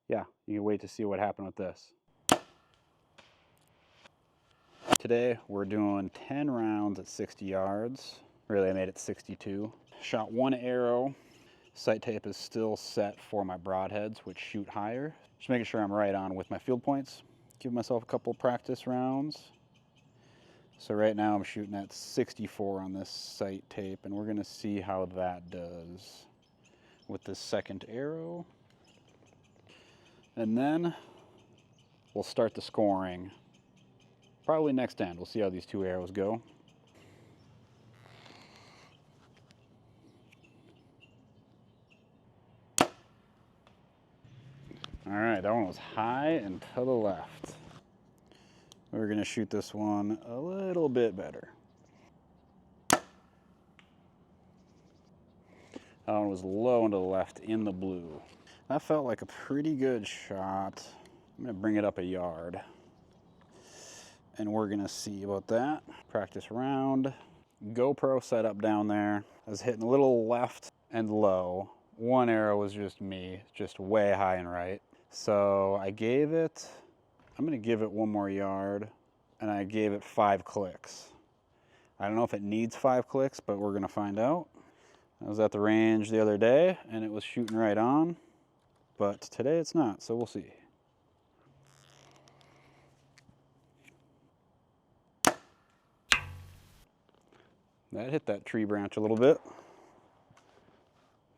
yeah, you can wait to see what happened with this. Today we're doing 10 rounds at 60 yards. Really, I made it 62. Shot one arrow. Sight tape is still set for my broadheads, which shoot higher. Just making sure I'm right on with my field points. Give myself a couple practice rounds. So right now I'm shooting at 64 on this sight tape, and we're gonna see how that does with this second arrow. And then we'll start the scoring. Probably next end. We'll see how these two arrows go. All right, that one was high and to the left. We're gonna shoot this one a little bit better. That one was low and to the left in the blue. That felt like a pretty good shot. I'm gonna bring it up a yard. And we're gonna see about that. Practice round. GoPro setup down there. I was hitting a little left and low. One arrow was just me, just way high and right. So I gave it, I'm gonna give it one more yard, and I gave it 5 clicks. I don't know if it needs 5 clicks, but we're gonna find out. I was at the range the other day and it was shooting right on, but today it's not, so we'll see. That hit that tree branch a little bit.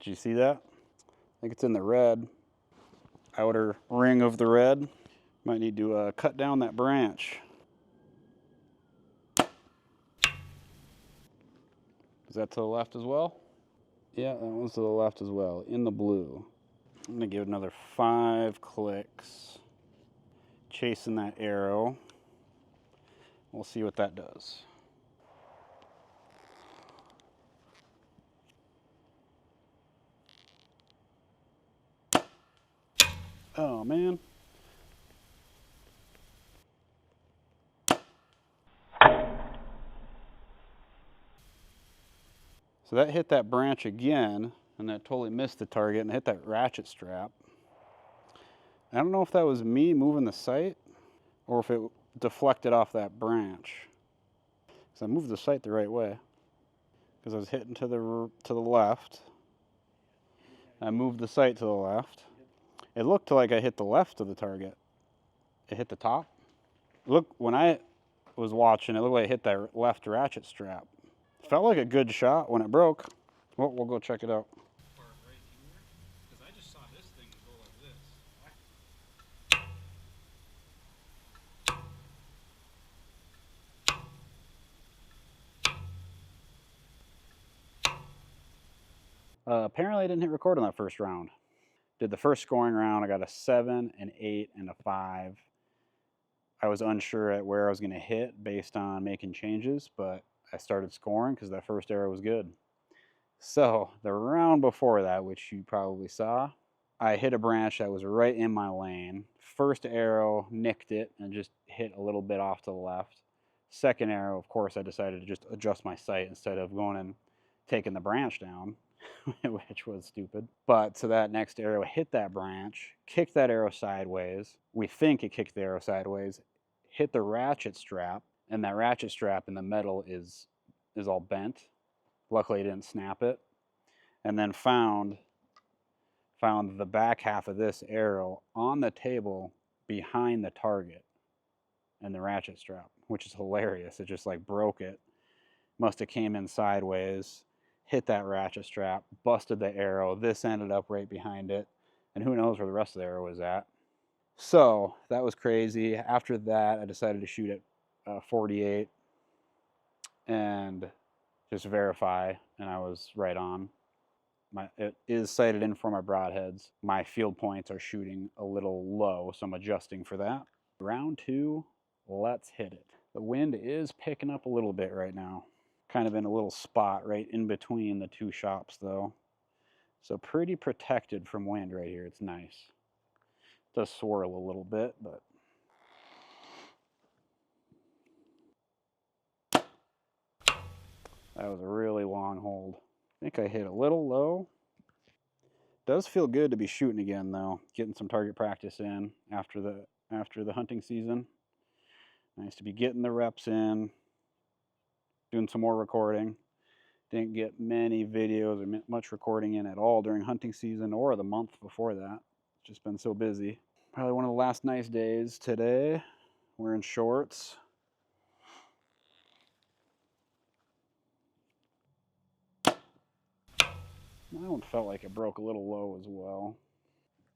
Did you see that? I think it's in the red, outer ring of the red. Might need to cut down that branch. Is that to the left as well? Yeah, that one's to the left as well, in the blue. I'm gonna give it another 5 clicks. Chasing that arrow. We'll see what that does. Oh man. So that hit that branch again, and that totally missed the target and hit that ratchet strap. I don't know if that was me moving the sight or if it deflected off that branch. Because I moved the sight the right way. Because I was hitting to the left. I moved the sight to the left. It looked like I hit the left of the target. It hit the top. Look, when I was watching, it looked like it hit that left ratchet strap. Felt like a good shot when it broke. Well, we'll go check it out. Apparently I didn't hit record on that first round. Did the first scoring round, I got a 7, an 8, and a 5. I was unsure at where I was going to hit based on making changes, but I started scoring because that first arrow was good. So the round before that, which you probably saw, I hit a branch that was right in my lane. First arrow nicked it and just hit a little bit off to the left. Second arrow, of course, I decided to just adjust my sight instead of going and taking the branch down, which was stupid. But so that next arrow hit that branch, kicked that arrow sideways. We think it kicked the arrow sideways, hit the ratchet strap, and that ratchet strap in the metal is all bent. Luckily, it didn't snap it. And then found the back half of this arrow on the table behind the target and the ratchet strap, which is hilarious. It just like broke it. Must have came in sideways, hit that ratchet strap, busted the arrow. This ended up right behind it. And who knows where the rest of the arrow was at. So that was crazy. After that, I decided to shoot at 48 and just verify, and I was right on. It is sighted in for my broadheads. My field points are shooting a little low, so I'm adjusting for that. Round 2, let's hit it. The wind is picking up a little bit right now. Kind of in a little spot right in between the two shops though. So pretty protected from wind right here. It's nice. It does swirl a little bit, but that was a really long hold. I think I hit a little low. Does feel good to be shooting again though, getting some target practice in after the hunting season. Nice to be getting the reps in, doing some more recording. Didn't get many videos or much recording in at all during hunting season or the month before that. Just been so busy. Probably one of the last nice days today. Wearing shorts. That one felt like it broke a little low as well.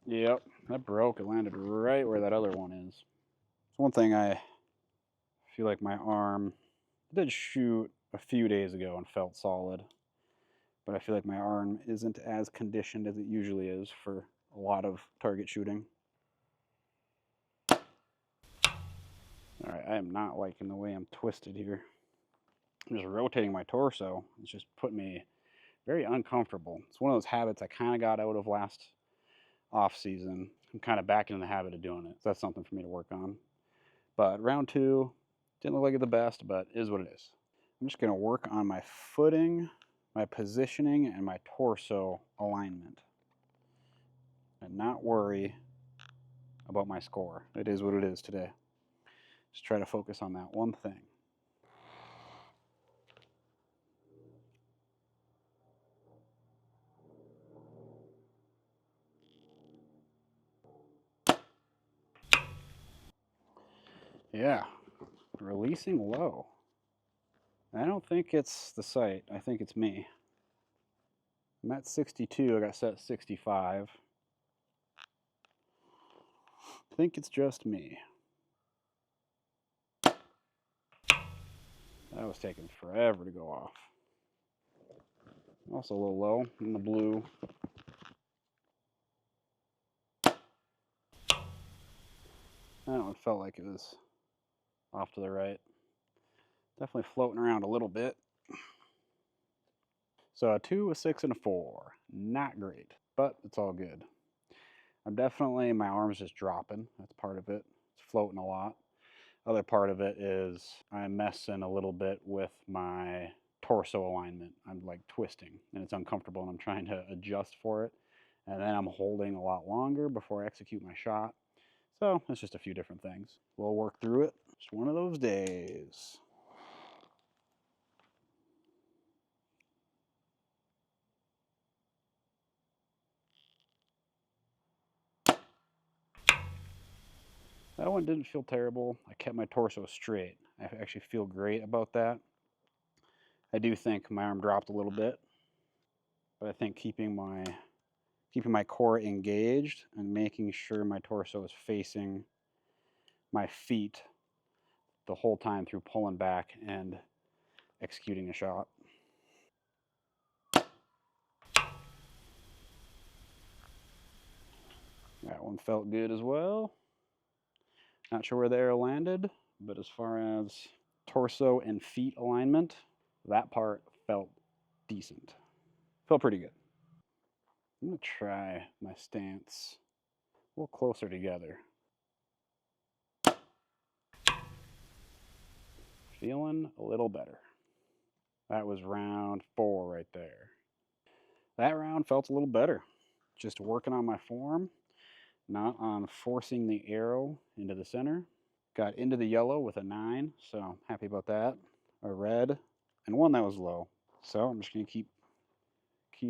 Yep, that broke. It landed right where that other one is. It's one thing I feel like my arm did shoot a few days ago and felt solid, but I feel like my arm isn't as conditioned as it usually is for a lot of target shooting. All right, I am not liking the way I'm twisted here. I'm just rotating my torso. It's just putting me very uncomfortable. It's one of those habits I kind of got out of last off season. I'm kind of back in the habit of doing it. So that's something for me to work on. But round 2, didn't look like it the best, but is what it is. I'm just going to work on my footing, my positioning, and my torso alignment. And not worry about my score. It is what it is today. Just try to focus on that one thing. Yeah, releasing low. I don't think it's the sight. I think it's me. I'm at 62. I got set at 65. I think it's just me. That was taking forever to go off. Also a little low in the blue. That one felt like it was off to the right. Definitely floating around a little bit. So a 2, a 6, and a 4. Not great, but it's all good. My arm's just dropping. That's part of it. It's floating a lot. Other part of it is I'm messing a little bit with my torso alignment. I'm like twisting and it's uncomfortable and I'm trying to adjust for it. And then I'm holding a lot longer before I execute my shot. So it's just a few different things. We'll work through it. Just one of those days. That one didn't feel terrible. I kept my torso straight. I actually feel great about that. I do think my arm dropped a little bit, but I think keeping my core engaged and making sure my torso is facing my feet the whole time through pulling back and executing a shot. That one felt good as well. Not sure where the arrow landed, but as far as torso and feet alignment, that part felt decent. Felt pretty good. I'm going to try my stance a little closer together. Feeling a little better. That was round 4 right there. That round felt a little better. Just working on my form, not on forcing the arrow into the center. Got into the yellow with a 9, so happy about that. A red, and one that was low. So I'm just going to keep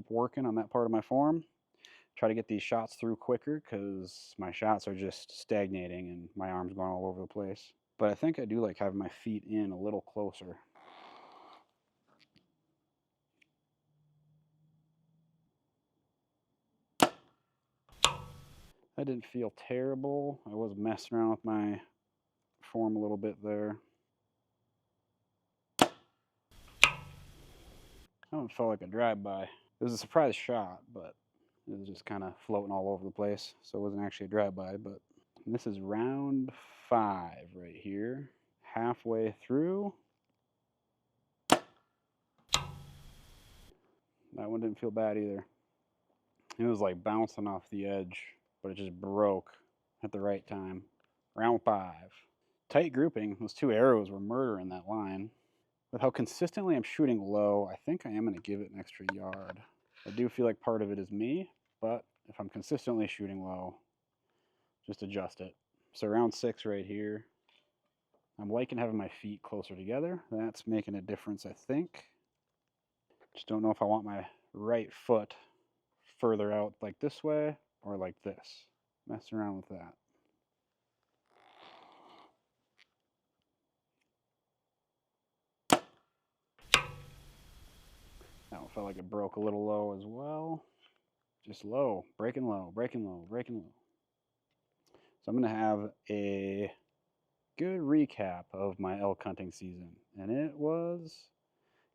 working on that part of my form. Try to get these shots through quicker because my shots are just stagnating and my arm's going all over the place. But I think I do like having my feet in a little closer. That didn't feel terrible. I was messing around with my form a little bit there. That one felt like a drive-by. It was a surprise shot, but it was just kind of floating all over the place. So it wasn't actually a drive-by, but this is round 5 right here. Halfway through. That one didn't feel bad either. It was like bouncing off the edge, but it just broke at the right time. Round 5. Tight grouping. Those 2 arrows were murdering that line. With how consistently I'm shooting low, I think I am going to give it an extra yard. I do feel like part of it is me, but if I'm consistently shooting low, just adjust it. So round 6 right here, I'm liking having my feet closer together. That's making a difference, I think. Just don't know if I want my right foot further out like this way or like this. Messing around with that. That one felt like it broke a little low as well. Just low, breaking low, breaking low, breaking low. So I'm going to have a good recap of my elk hunting season. And it was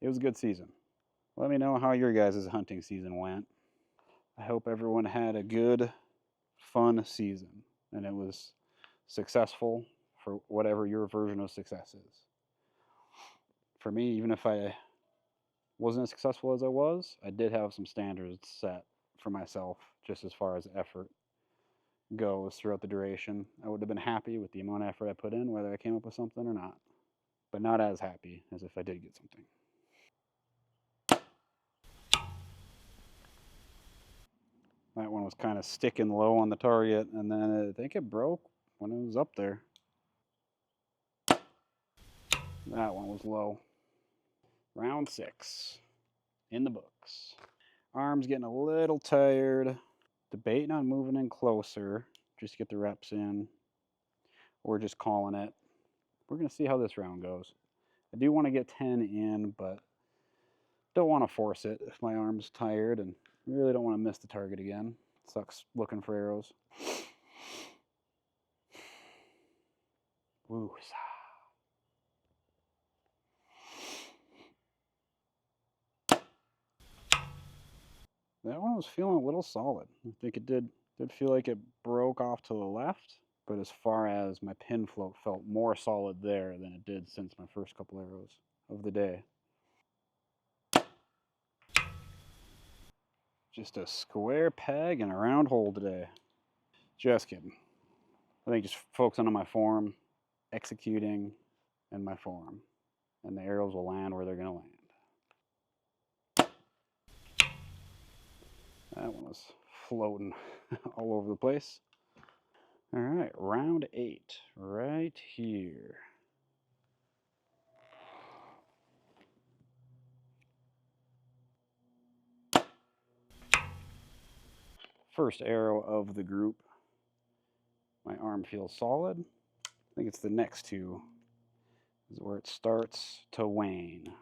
a good season. Let me know how your guys' hunting season went. I hope everyone had a good, fun season and it was successful for whatever your version of success is. For me, even if I wasn't as successful as I did have some standards set for myself just as far as effort goes throughout the duration. I would have been happy with the amount of effort I put in, whether I came up with something or not, but not as happy as if I did get something. That one was kind of sticking low on the target, and then I think it broke when it was up there. That one was low. Round 6 in the books. Arm's getting a little tired. Debating on moving in closer just to get the reps in, or just calling it. We're going to see how this round goes. I do want to get 10 in, but don't want to force it if my arm's tired and really don't want to miss the target again. Sucks looking for arrows. Woo. That one was feeling a little solid. I think it did feel like it broke off to the left, but as far as my pin float felt more solid there than it did since my first couple arrows of the day. Just a square peg and a round hole today. Just kidding. I think just focusing on my form, executing, and my form. And the arrows will land where they're going to land. That one was floating all over the place. All right, round 8, right here. First arrow of the group. My arm feels solid. I think it's the next two is where it starts to wane.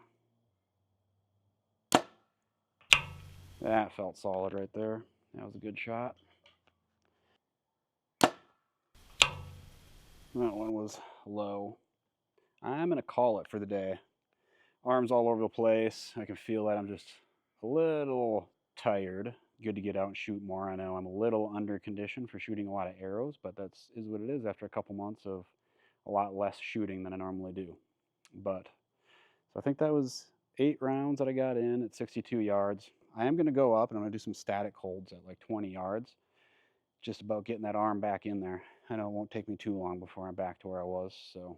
That felt solid right there. That was a good shot. That one was low. I'm going to call it for the day. Arms all over the place. I can feel that I'm just a little tired. Good to get out and shoot more. I know I'm a little under conditioned for shooting a lot of arrows, but that's is what it is after a couple months of a lot less shooting than I normally do. But so I think that was 8 rounds that I got in at 62 yards. I am going to go up and I'm going to do some static holds at like 20 yards. Just about getting that arm back in there. I know it won't take me too long before I'm back to where I was. So,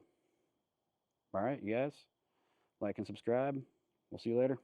all right, you guys, like and subscribe. We'll see you later.